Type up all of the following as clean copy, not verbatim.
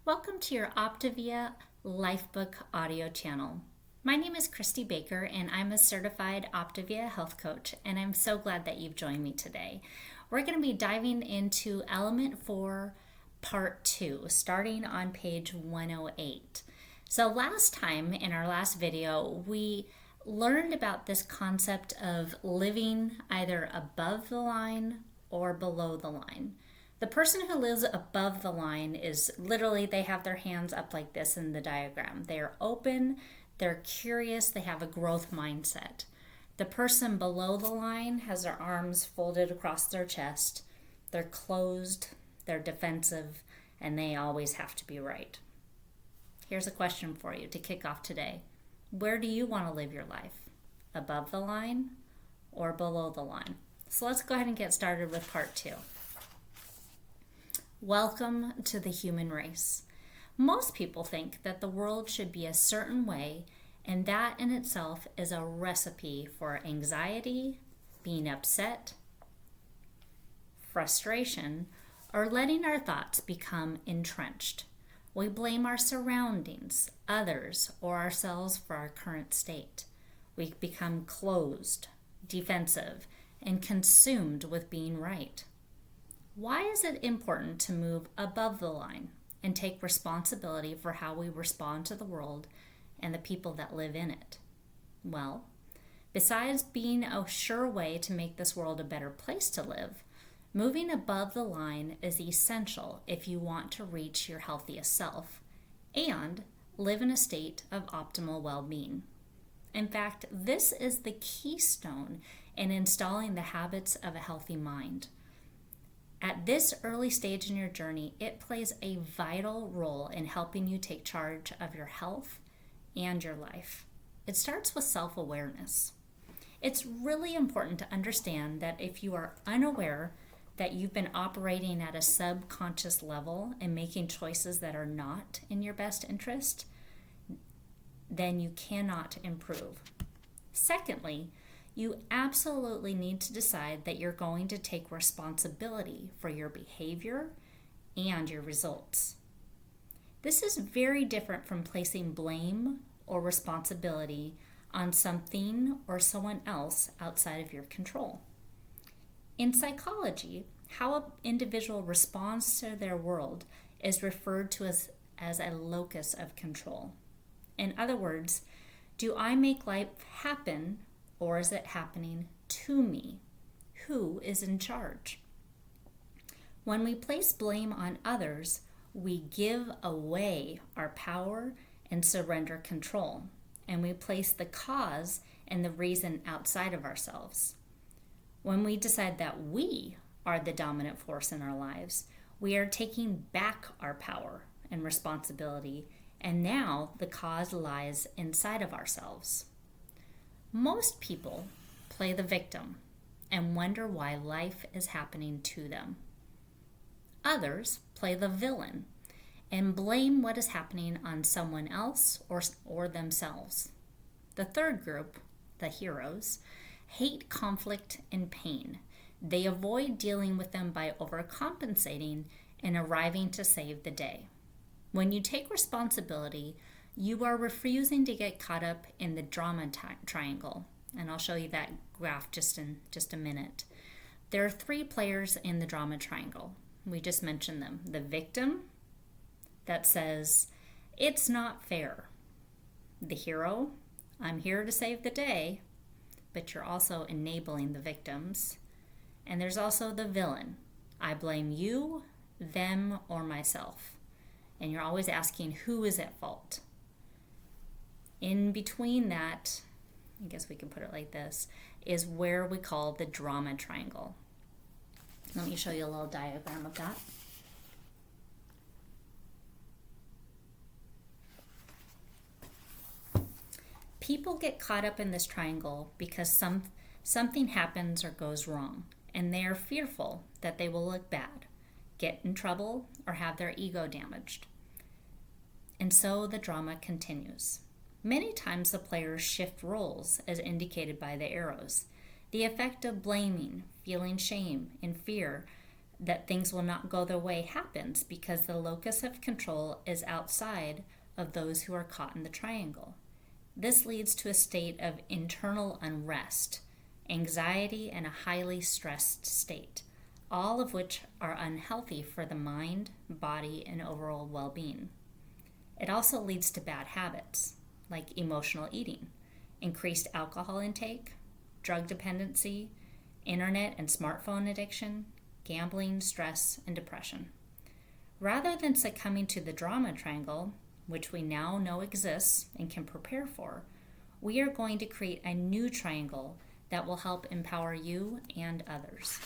Welcome to your Optavia LifeBook audio channel. My name is Christy Baker and I'm a certified Optavia health coach, and I'm so glad that you've joined me today. We're going to be diving into Element 4 Part 2, starting on page 108. So last time in our last video, we learned about this concept of living either above the line or below the line. The person who lives above the line is literally, they have their hands up like this in the diagram. They are open, they're curious, they have a growth mindset. The person below the line has their arms folded across their chest. They're closed, they're defensive, and they always have to be right. Here's a question for you to kick off today. Where do you want to live your life? Above the line or below the line? So let's go ahead and get started with part 2. Welcome to the human race. Most people think that the world should be a certain way, and that in itself is a recipe for anxiety, being upset, frustration, or letting our thoughts become entrenched. We blame our surroundings, others, or ourselves for our current state. We become closed, defensive, and consumed with being right. Why is it important to move above the line and take responsibility for how we respond to the world and the people that live in it? Well, besides being a sure way to make this world a better place to live, moving above the line is essential if you want to reach your healthiest self and live in a state of optimal well-being. In fact, this is the keystone in installing the habits of a healthy mind. At this early stage in your journey, it plays a vital role in helping you take charge of your health and your life. It starts with self-awareness. It's really important to understand that if you are unaware that you've been operating at a subconscious level and making choices that are not in your best interest, then you cannot improve. Secondly, you absolutely need to decide that you're going to take responsibility for your behavior and your results. This is very different from placing blame or responsibility on something or someone else outside of your control. In psychology, how an individual responds to their world is referred to as a locus of control. In other words, do I make life happen, or is it happening to me? Who is in charge? When we place blame on others, we give away our power and surrender control, and we place the cause and the reason outside of ourselves. When we decide that we are the dominant force in our lives, we are taking back our power and responsibility, and now the cause lies inside of ourselves. Most people play the victim and wonder why life is happening to them. Others play the villain and blame what is happening on someone else or themselves. The third group, the heroes, hate conflict and pain. They avoid dealing with them by overcompensating and arriving to save the day. When you take responsibility, you are refusing to get caught up in the drama triangle, and I'll show you that graph just in a minute. There are 3 players in the drama triangle. We just mentioned them. The victim that says, it's not fair. The hero, I'm here to save the day, but you're also enabling the victims. And there's also the villain. I blame you, them, or myself. And you're always asking, who is at fault? In between that, I guess we can put it like this, is where we call the drama triangle. Let me show you a little diagram of that. People get caught up in this triangle because something happens or goes wrong, and they are fearful that they will look bad, get in trouble, or have their ego damaged. And so the drama continues. Many times the players shift roles as indicated by the arrows. The effect of blaming, feeling shame, and fear that things will not go their way happens because the locus of control is outside of those who are caught in the triangle. This leads to a state of internal unrest, anxiety, and a highly stressed state, all of which are unhealthy for the mind, body, and overall well-being. It also leads to bad habits, like emotional eating, increased alcohol intake, drug dependency, internet and smartphone addiction, gambling, stress, and depression. Rather than succumbing to the drama triangle, which we now know exists and can prepare for, we are going to create a new triangle that will help empower you and others.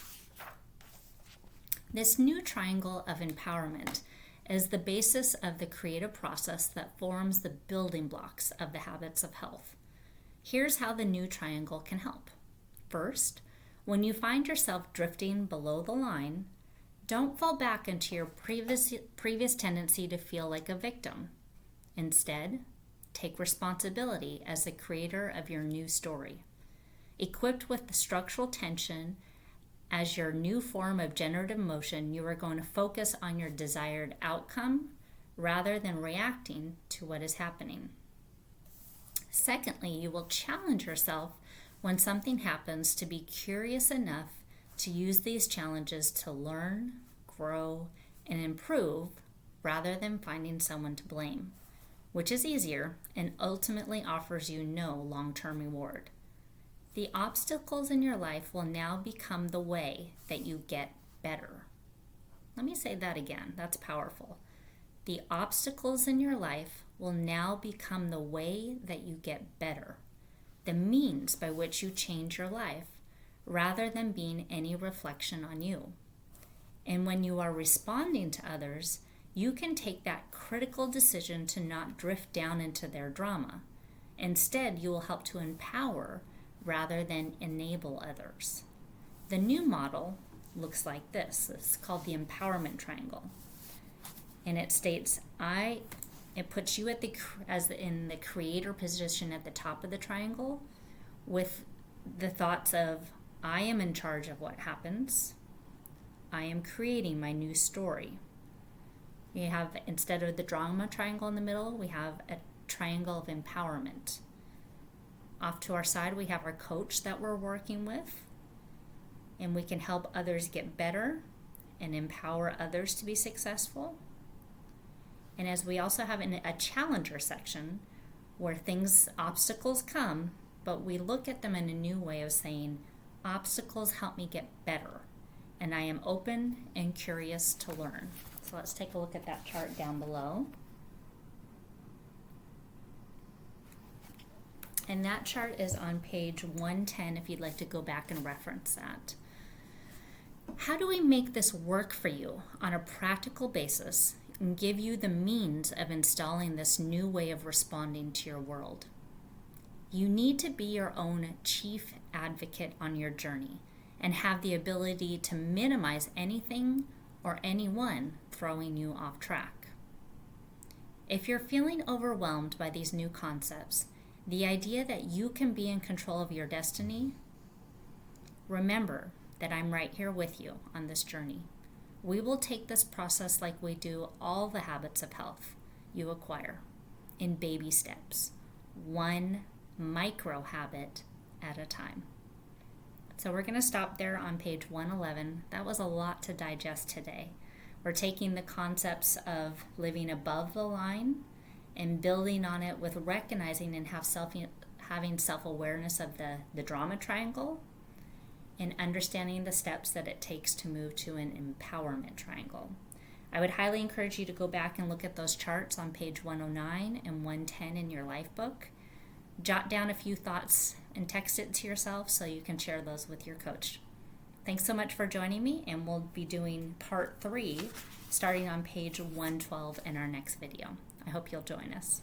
This new triangle of empowerment is the basis of the creative process that forms the building blocks of the habits of health. Here's how the new triangle can help. First, when you find yourself drifting below the line, don't fall back into your previous tendency to feel like a victim. Instead, take responsibility as the creator of your new story. Equipped with the structural tension as your new form of generative motion, you are going to focus on your desired outcome rather than reacting to what is happening. Secondly, you will challenge yourself when something happens to be curious enough to use these challenges to learn, grow, and improve rather than finding someone to blame, which is easier and ultimately offers you no long-term reward. The obstacles in your life will now become the way that you get better. Let me say that again. That's powerful. The obstacles in your life will now become the way that you get better, the means by which you change your life, rather than being any reflection on you. And when you are responding to others, you can take that critical decision to not drift down into their drama. Instead, you will help to empower rather than enable others. The new model looks like this. It's called the empowerment triangle. And it states, it puts you at in the creator position at the top of the triangle with the thoughts of, I am in charge of what happens. I am creating my new story. We have, instead of the drama triangle in the middle, we have a triangle of empowerment. Off to our side, we have our coach that we're working with, and we can help others get better and empower others to be successful. And as we also have a challenger section where obstacles come, but we look at them in a new way of saying, obstacles help me get better, and I am open and curious to learn. So let's take a look at that chart down below. And that chart is on page 110 if you'd like to go back and reference that. How do we make this work for you on a practical basis and give you the means of installing this new way of responding to your world? You need to be your own chief advocate on your journey and have the ability to minimize anything or anyone throwing you off track. If you're feeling overwhelmed by these new concepts, the idea that you can be in control of your destiny, remember that I'm right here with you on this journey. We will take this process like we do all the habits of health you acquire in baby steps, one micro habit at a time. So we're going to stop there on page 111. That was a lot to digest today. We're taking the concepts of living above the line and building on it with recognizing and having self-awareness of the drama triangle and understanding the steps that it takes to move to an empowerment triangle. I would highly encourage you to go back and look at those charts on page 109 and 110 in your LifeBook. Jot down a few thoughts and text it to yourself so you can share those with your coach. Thanks so much for joining me, and we'll be doing part 3 starting on page 112 in our next video. I hope you'll join us.